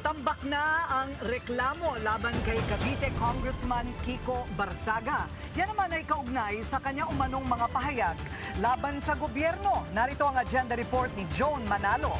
Tambak na ang reklamo laban kay Cavite Congressman Kiko Barzaga. Yan naman ay kaugnay sa kanya umanong mga pahayag laban sa gobyerno. Narito ang agenda report ni Joan Manalo.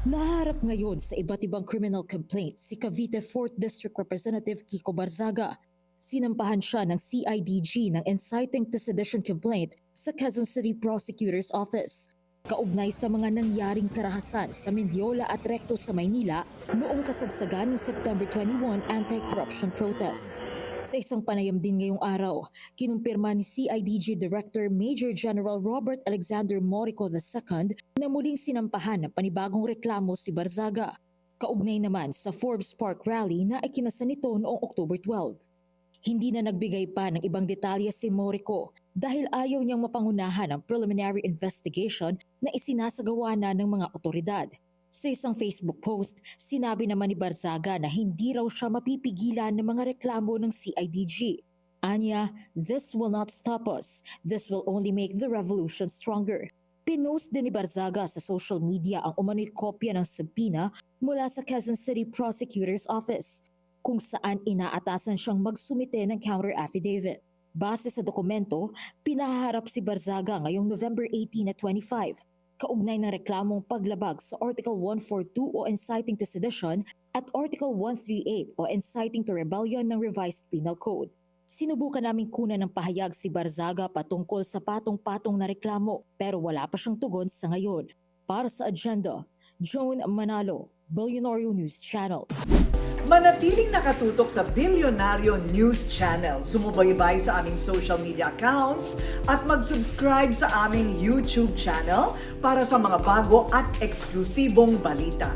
Naharap ngayon sa iba't ibang criminal complaint si Cavite 4th District Representative Kiko Barzaga. Sinampahan siya ng CIDG ng inciting to sedition complaint sa Quezon City Prosecutor's Office. Kaugnay sa mga nangyaring karahasan sa Mendiola at Recto sa Maynila noong kasagsagan ng September 21 anti-corruption protests. Sa isang panayam din ngayong araw, kinumpirma ni CIDG Director Major General Robert Alexander Morico II na muling sinampahan ng panibagong reklamo si Barzaga. Kaugnay naman sa Forbes Park Rally na ikinasa nito noong October 12. Hindi na nagbigay pa ng ibang detalye si Morico dahil ayaw niyang mapangunahan ang preliminary investigation na isinasagawa na ng mga otoridad. Sa isang Facebook post, sinabi naman ni Barzaga na hindi raw siya mapipigilan ng mga reklamo ng CIDG. Anya, "This will not stop us. This will only make the revolution stronger." Pinost din ni Barzaga sa social media ang umano'y kopya ng subpoena mula sa Quezon City Prosecutor's Office, kung saan inaatasan siyang magsumite ng counter affidavit. Base sa dokumento, pinahaharap si Barzaga ngayong November 18 at 25, kaugnay ng reklamong paglabag sa Article 142 o inciting to sedition at Article 138 o inciting to rebellion ng Revised Penal Code. Sinubukan naming kunan ng pahayag si Barzaga patungkol sa patong-patong na reklamo pero wala pa siyang tugon sa ngayon. Para sa agenda, Joan Manalo, Billionario News Channel. Manatiling nakatutok sa Billionario News Channel. Sumubaybay sa aming social media accounts at mag-subscribe sa aming YouTube channel para sa mga bago at eksklusibong balita.